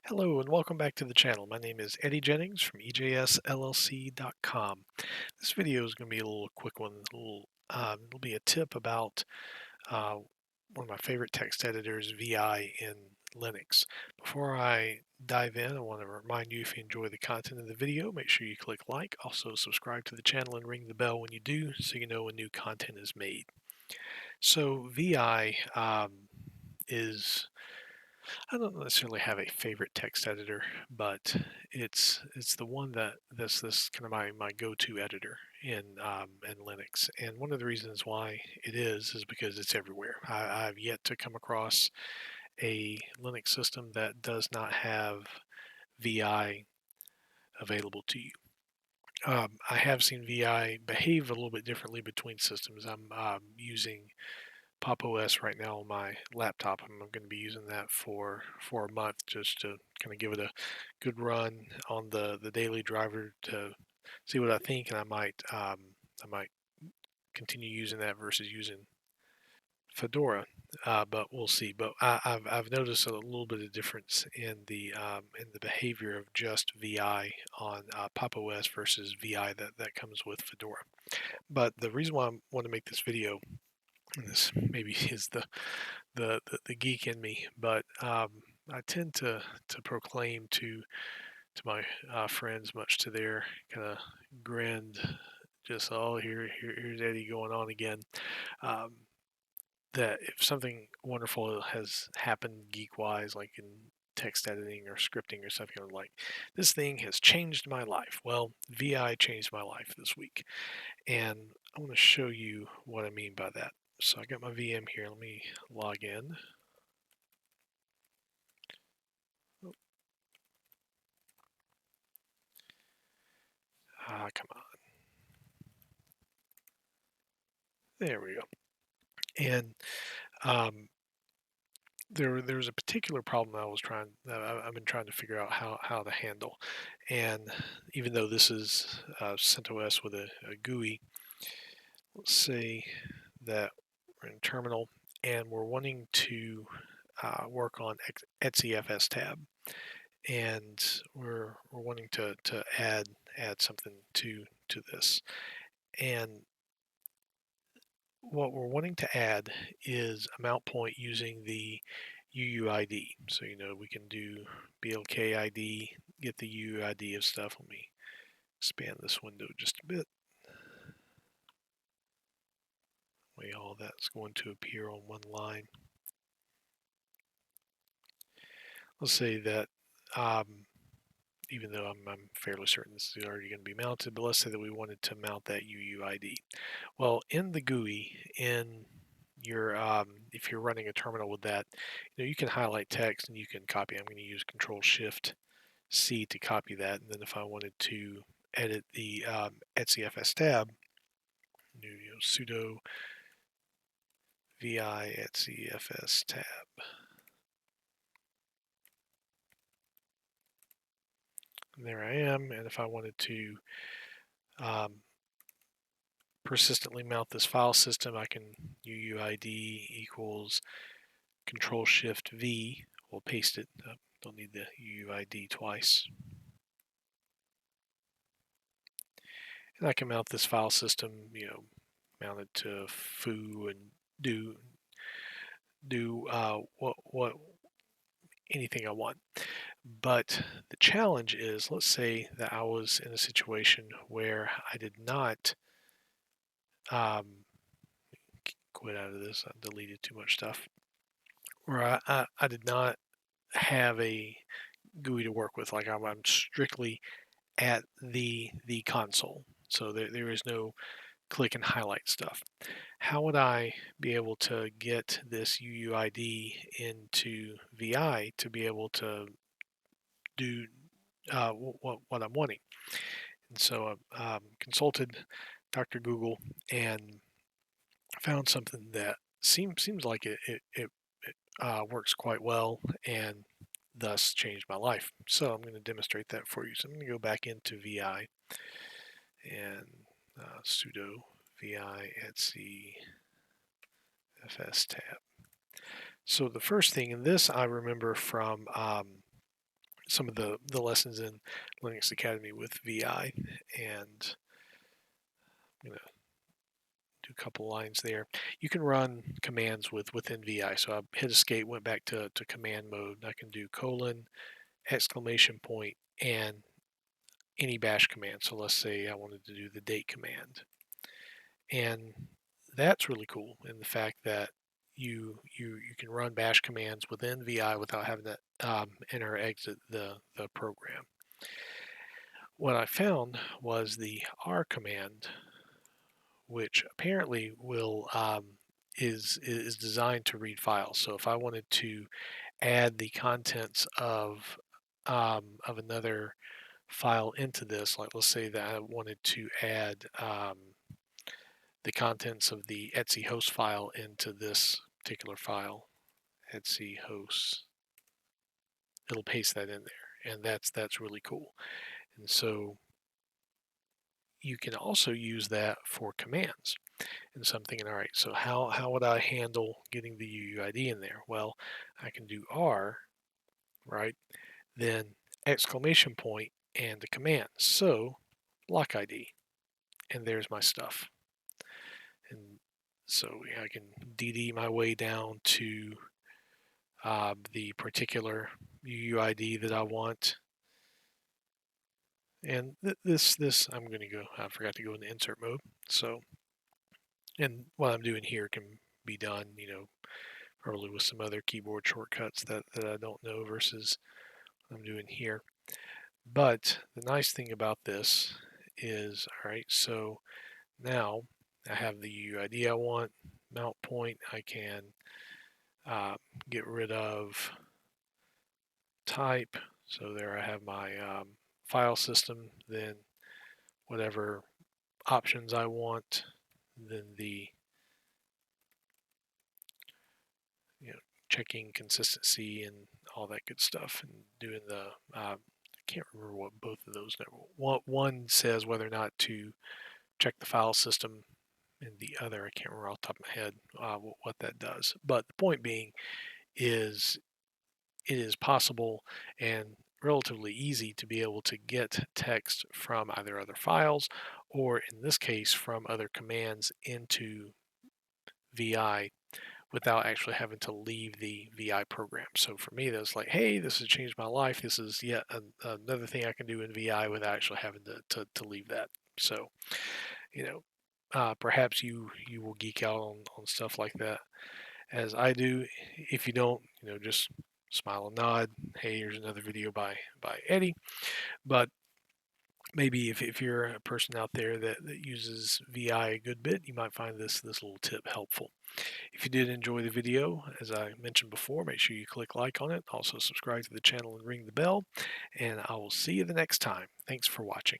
Hello and welcome back to the channel. My name is Eddie Jennings from EJSLLC.com. This video is going to be a little quick one. It'll be a tip about uh, one of my favorite text editors, VI in Linux. Before I dive in, I want to remind you, if you enjoy the content of the video, make sure you click like. Also subscribe to the channel and ring the bell when you do so you know when new content is made. So VI is I don't necessarily have a favorite text editor, but it's the one that's kind of my go-to editor in Linux. And one of the reasons why it is because it's everywhere. I've yet to come across a Linux system that does not have VI available to you. I have seen VI behave a little bit differently between systems. I'm using Pop! OS right now on my laptop. I'm going to be using that for a month just to kind of give it a good run on the daily driver to see what I think, and I might continue using that versus using Fedora, but we'll see. But I've noticed a little bit of difference in the behavior of just VI on Pop! OS versus VI that comes with Fedora. But the reason why I want to make this video, and this maybe is the geek in me, but I tend to proclaim to my friends, much to their kind of grand, just here's Eddie going on again. Um, that if something wonderful has happened geek wise, like in text editing or scripting or something, I'm like, this thing has changed my life. Well, VI changed my life this week, and I want to show you what I mean by that. So I got my VM here. Let me log in. Come on. There we go. And um, there's a particular problem I've been trying to figure out how to handle. And even though this is CentOS with a GUI, let's say that we're in terminal and we're wanting to work on etcfs tab, and we're wanting to add something to this. And what we're wanting to add is a mount point using the UUID. So, we can do BLKID, get the UUID of stuff. Let me expand this window just a bit. Way all that's going to appear on one line. Let's say that, even though I'm fairly certain this is already going to be mounted, but let's say that we wanted to mount that UUID. Well, in the GUI, in your if you're running a terminal with that, you can highlight text and you can copy. I'm going to use Control Shift C to copy that, and then if I wanted to edit the etcfs tab, sudo vi etcfs tab. And there I am, and if I wanted to persistently mount this file system, I can UUID equals Control Shift V. We'll paste it. Don't need the UUID twice. And I can mount this file system, mount it to foo and do what anything I want. But the challenge is, let's say that I was in a situation where I did not quit out of this. I deleted too much stuff. Where I did not have a GUI to work with. Like I'm strictly at the console, so there is no click and highlight stuff. How would I be able to get this UUID into VI to be able to do what I'm wanting? And so I consulted Dr. Google and found something that seems like it works quite well, and thus changed my life. So I'm going to demonstrate that for you. So I'm going to go back into VI and sudo vi etcfs tab. So the first thing in this I remember from some of the lessons in Linux Academy with VI, and I'm going to do a couple lines there. You can run commands within VI. So I hit escape, went back to command mode. I can do colon, exclamation point, and any bash command. So let's say I wanted to do the date command. And that's really cool in the fact that you can run bash commands within VI without having to enter or exit the program. What I found was the R command, which apparently will is designed to read files. So if I wanted to add the contents of another file into this, like let's say that I wanted to add the contents of the Etsy host file into this particular file, Etsy hosts, it'll paste that in there, and that's really cool. And so you can also use that for commands. And so I'm thinking, all right, so how would I handle getting the UUID in there? Well, I can do R, right? Then exclamation point and the command. So block ID, and there's my stuff. And so I can DD my way down to the particular UUID that I want. And this I'm going to go. I forgot to go into insert mode. So, and what I'm doing here can be done, probably with some other keyboard shortcuts that I don't know versus what I'm doing here. But the nice thing about this is, all right, so now I have the UUID I want, mount point. I can get rid of type. So there I have my file system, then whatever options I want, then the checking consistency and all that good stuff, and doing the I can't remember what both of those are. One says whether or not to check the file system, and the other I can't remember off the top of my head what that does. But the point being is it is possible and relatively easy to be able to get text from either other files or in this case from other commands into VI without actually having to leave the VI program. So for me, that's like, hey, this has changed my life. This is yet another thing I can do in VI without actually having to leave that. So, perhaps you will geek out on stuff like that as I do. If you don't, just smile and nod. Hey, here's another video by Eddie. But maybe if you're a person out there that uses VI a good bit, you might find this little tip helpful. If you did enjoy the video, as I mentioned before, make sure you click like on it. Also subscribe to the channel and ring the bell. And I will see you the next time. Thanks for watching.